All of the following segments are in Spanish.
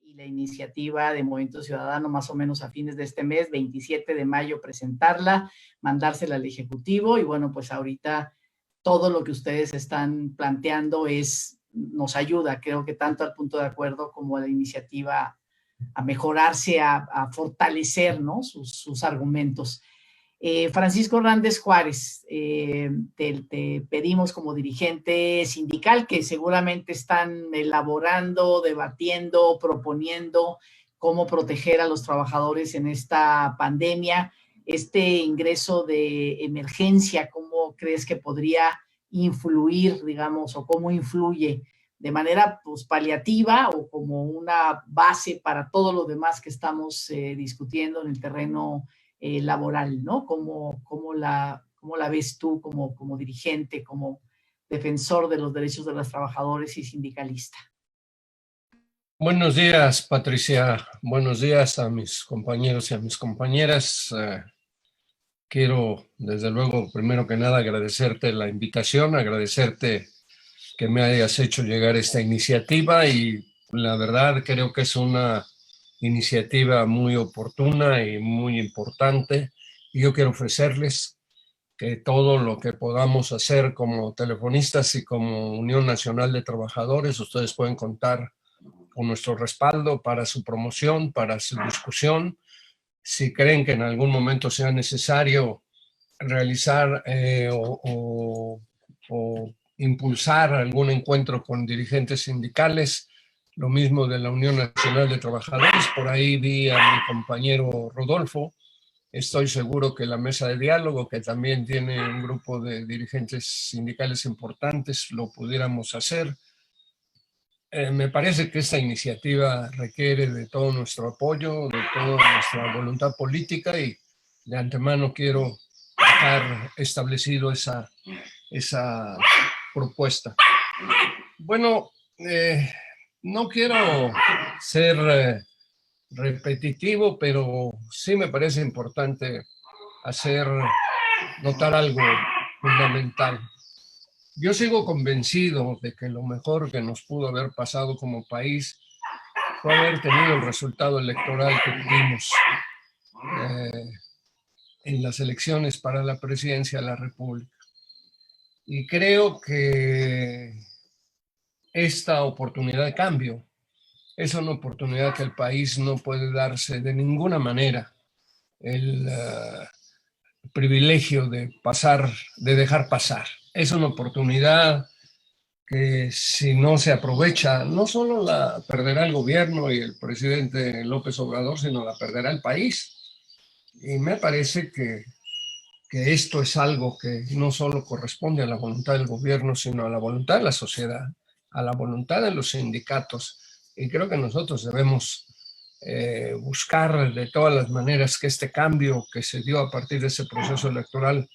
y la iniciativa de Movimiento Ciudadano más o menos a fines de este mes, 27 de mayo, presentarla, mandársela al Ejecutivo y bueno, pues ahorita todo lo que ustedes están planteando nos ayuda, creo que tanto al punto de acuerdo como a la iniciativa a mejorarse, a fortalecer, ¿no?, sus argumentos. Francisco Hernández Juárez, te pedimos como dirigente sindical que seguramente están elaborando, debatiendo, proponiendo cómo proteger a los trabajadores en esta pandemia. Este ingreso de emergencia, ¿cómo crees que podría influir, digamos, o cómo influye de manera pues, paliativa o como una base para todo lo demás que estamos discutiendo en el terreno laboral, ¿no? ¿Cómo la ves tú como dirigente, como defensor de los derechos de los trabajadores y sindicalista? Buenos días, Patricia. Buenos días a mis compañeros y a mis compañeras. Quiero, desde luego, primero que nada, agradecerte la invitación, agradecerte que me hayas hecho llegar esta iniciativa y la verdad creo que es una iniciativa muy oportuna y muy importante y yo quiero ofrecerles que todo lo que podamos hacer como telefonistas y como Unión Nacional de Trabajadores, ustedes pueden contar con nuestro respaldo para su promoción, para su discusión. Si creen que en algún momento sea necesario realizar o impulsar algún encuentro con dirigentes sindicales, lo mismo de la Unión Nacional de Trabajadores. Por ahí vi a mi compañero Rodolfo. Estoy seguro que la mesa de diálogo, que también tiene un grupo de dirigentes sindicales importantes, lo pudiéramos hacer. Me parece que esta iniciativa requiere de todo nuestro apoyo, de toda nuestra voluntad política y de antemano quiero dejar establecido esa propuesta. Bueno, no quiero ser repetitivo, pero sí me parece importante hacer notar algo fundamental. Yo sigo convencido de que lo mejor que nos pudo haber pasado como país fue haber tenido el resultado electoral que tuvimos en las elecciones para la presidencia de la República. Y creo que esta oportunidad de cambio es una oportunidad que el país no puede darse de ninguna manera el privilegio de dejar pasar. Es una oportunidad que si no se aprovecha, no solo la perderá el gobierno y el presidente López Obrador, sino la perderá el país. Y me parece que esto es algo que no solo corresponde a la voluntad del gobierno, sino a la voluntad de la sociedad, a la voluntad de los sindicatos. Y creo que nosotros debemos buscar de todas las maneras que este cambio que se dio a partir de ese proceso electoral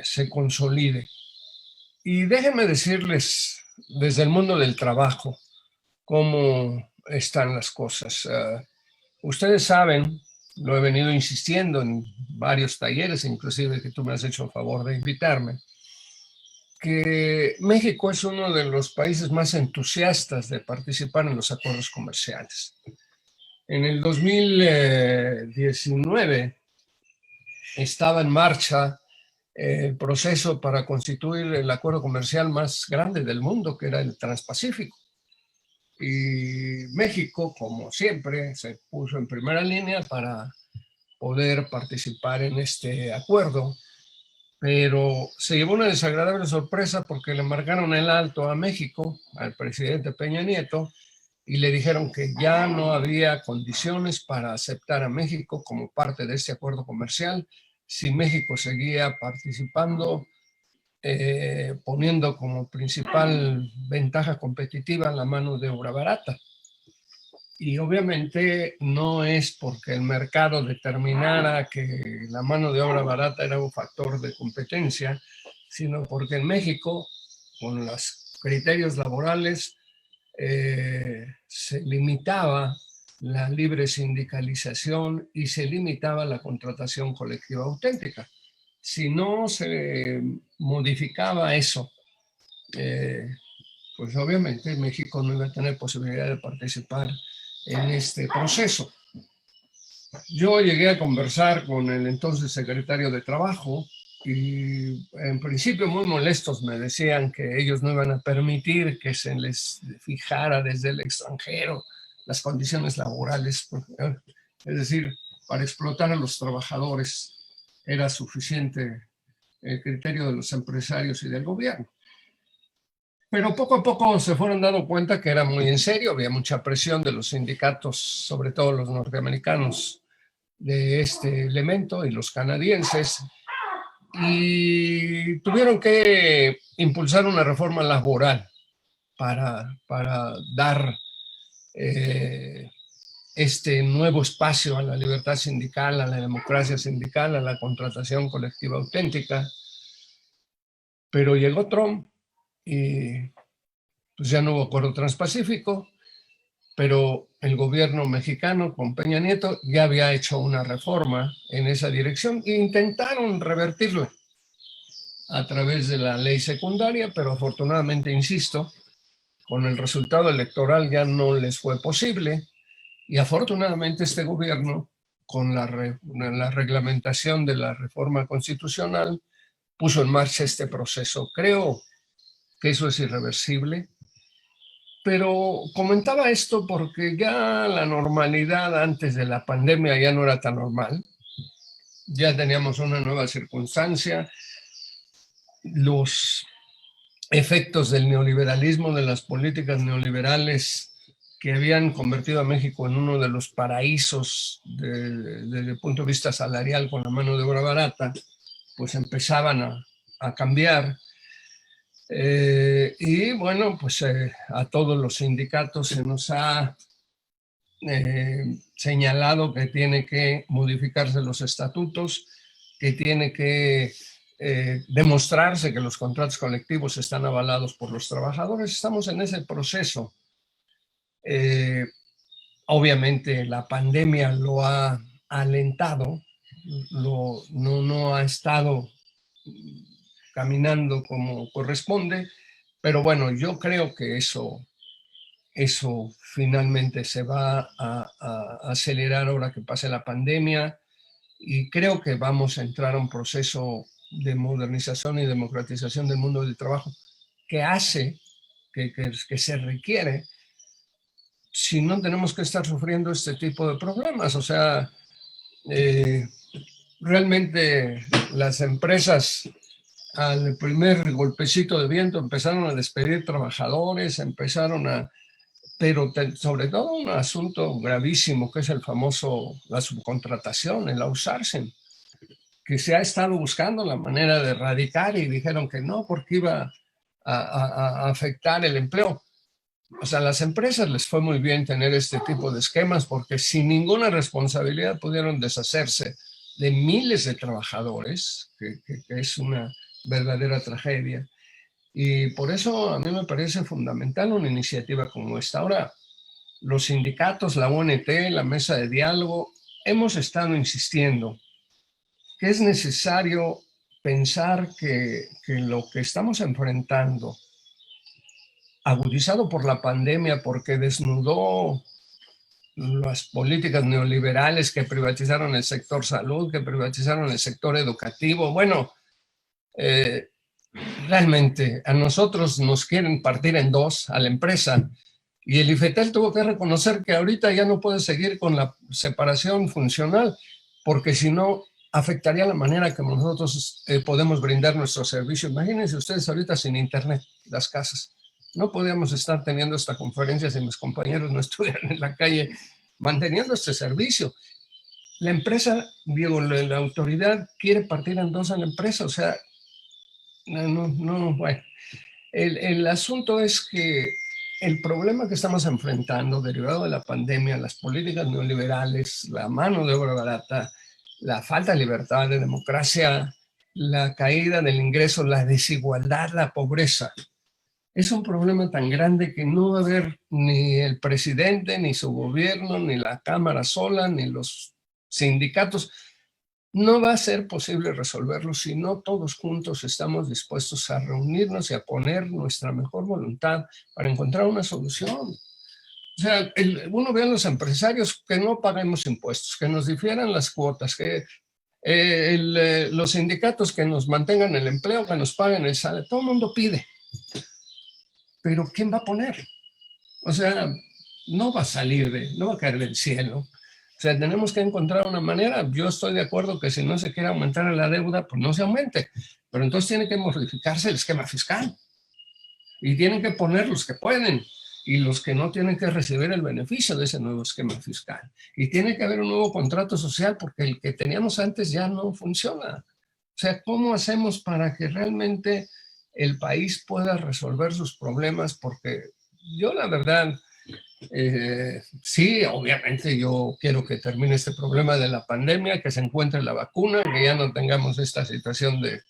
se consolide. Y déjenme decirles desde el mundo del trabajo cómo están las cosas. Ustedes saben, lo he venido insistiendo en varios talleres, inclusive que tú me has hecho el favor de invitarme, que México es uno de los países más entusiastas de participar en los acuerdos comerciales. En el 2019 estaba en marcha el proceso para constituir el acuerdo comercial más grande del mundo, que era el Transpacífico. Y México, como siempre, se puso en primera línea para poder participar en este acuerdo, pero se llevó una desagradable sorpresa porque le marcaron el alto a México, al presidente Peña Nieto, y le dijeron que ya no había condiciones para aceptar a México como parte de este acuerdo comercial si México seguía participando, poniendo como principal ventaja competitiva la mano de obra barata. Y obviamente no es porque el mercado determinara que la mano de obra barata era un factor de competencia, sino porque en México, con los criterios laborales, se limitaba la libre sindicalización y se limitaba la contratación colectiva auténtica. Si no se modificaba eso, pues obviamente México no iba a tener posibilidad de participar en este proceso. Yo llegué a conversar con el entonces secretario de Trabajo y en principio muy molestos me decían que ellos no iban a permitir que se les fijara desde el extranjero las condiciones laborales, es decir, para explotar a los trabajadores era suficiente el criterio de los empresarios y del gobierno. Pero poco a poco se fueron dando cuenta que era muy en serio, había mucha presión de los sindicatos, sobre todo los norteamericanos, de este elemento y los canadienses, y tuvieron que impulsar una reforma laboral para dar este nuevo espacio a la libertad sindical, a la democracia sindical, a la contratación colectiva auténtica. Pero llegó Trump y pues ya no hubo acuerdo transpacífico, pero el gobierno mexicano con Peña Nieto ya había hecho una reforma en esa dirección e intentaron revertirlo a través de la ley secundaria, pero afortunadamente, insisto, con el resultado electoral ya no les fue posible y afortunadamente este gobierno, con la reglamentación de la reforma constitucional, puso en marcha este proceso. Creo que eso es irreversible. Pero comentaba esto porque ya la normalidad antes de la pandemia ya no era tan normal. Ya teníamos una nueva circunstancia. Los efectos del neoliberalismo, de las políticas neoliberales que habían convertido a México en uno de los paraísos desde el punto de vista salarial con la mano de obra barata, pues empezaban a cambiar. Y bueno, pues a todos los sindicatos se nos ha señalado que tiene que modificarse los estatutos, que tiene que demostrarse que los contratos colectivos están avalados por los trabajadores. Estamos en ese proceso. Obviamente la pandemia lo ha alentado, no ha estado caminando como corresponde, pero bueno, yo creo que eso finalmente se va a acelerar ahora que pase la pandemia y creo que vamos a entrar a un proceso de modernización y democratización del mundo del trabajo que hace que se requiere si no tenemos que estar sufriendo este tipo de problemas. O sea, realmente las empresas al primer golpecito de viento empezaron a despedir trabajadores, pero sobre todo un asunto gravísimo que es la subcontratación, el outsourcing, que se ha estado buscando la manera de erradicar y dijeron que no porque iba a afectar el empleo. O sea, a las empresas les fue muy bien tener este tipo de esquemas porque sin ninguna responsabilidad pudieron deshacerse de miles de trabajadores, que es una verdadera tragedia. Y por eso a mí me parece fundamental una iniciativa como esta. Ahora, los sindicatos, la UNT, la mesa de diálogo, hemos estado insistiendo que es necesario pensar que lo que estamos enfrentando, agudizado por la pandemia, porque desnudó las políticas neoliberales que privatizaron el sector salud, que privatizaron el sector educativo. Bueno, realmente a nosotros nos quieren partir en dos, a la empresa, y el IFETEL tuvo que reconocer que ahorita ya no puede seguir con la separación funcional, porque si no afectaría la manera que nosotros podemos brindar nuestro servicio. Imagínense ustedes ahorita sin internet, las casas. No podíamos estar teniendo esta conferencia si mis compañeros no estuvieran en la calle manteniendo este servicio. La empresa, digo, la autoridad quiere partir en dos a la empresa, o sea, bueno. El asunto es que el problema que estamos enfrentando, derivado de la pandemia, las políticas neoliberales, la mano de obra barata, la falta de libertad, de democracia, la caída del ingreso, la desigualdad, la pobreza, es un problema tan grande que no va a haber ni el presidente, ni su gobierno, ni la Cámara sola, ni los sindicatos. No va a ser posible resolverlo si no todos juntos estamos dispuestos a reunirnos y a poner nuestra mejor voluntad para encontrar una solución. O sea, uno ve a los empresarios que no paguemos impuestos, que nos difieran las cuotas, que los sindicatos que nos mantengan el empleo, que nos paguen el salario. Todo el mundo pide. Pero ¿quién va a poner? O sea, no va a salir, no va a caer del cielo. O sea, tenemos que encontrar una manera. Yo estoy de acuerdo que si no se quiere aumentar la deuda, pues no se aumente. Pero entonces tiene que modificarse el esquema fiscal. Y tienen que poner los que pueden y los que no tienen que recibir el beneficio de ese nuevo esquema fiscal. Y tiene que haber un nuevo contrato social porque el que teníamos antes ya no funciona. O sea, ¿cómo hacemos para que realmente el país pueda resolver sus problemas? Porque yo la verdad, sí, obviamente yo quiero que termine este problema de la pandemia, que se encuentre la vacuna, que ya no tengamos esta situación de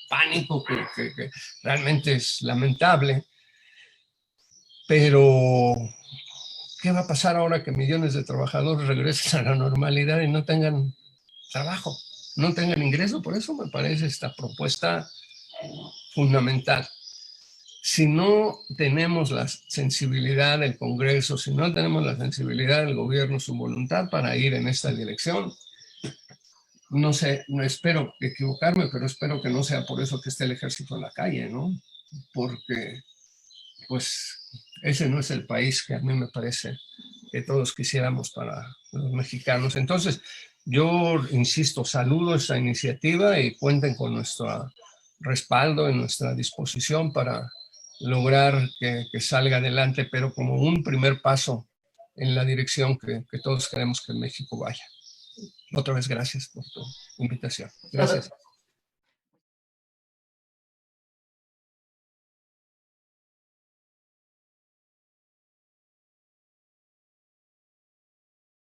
pánico que realmente es lamentable. Pero, ¿qué va a pasar ahora que millones de trabajadores regresen a la normalidad y no tengan trabajo, no tengan ingreso? Por eso me parece esta propuesta fundamental. Si no tenemos la sensibilidad del Congreso, si no tenemos la sensibilidad del gobierno, su voluntad para ir en esta dirección, no sé, no espero equivocarme, pero espero que no sea por eso que esté el ejército en la calle, ¿no? Porque, pues, ese no es el país que a mí me parece que todos quisiéramos para los mexicanos. Entonces, yo insisto, saludo esta iniciativa y cuenten con nuestro respaldo y nuestra disposición para lograr que salga adelante, pero como un primer paso en la dirección que todos queremos que México vaya. Otra vez, gracias por tu invitación. Gracias.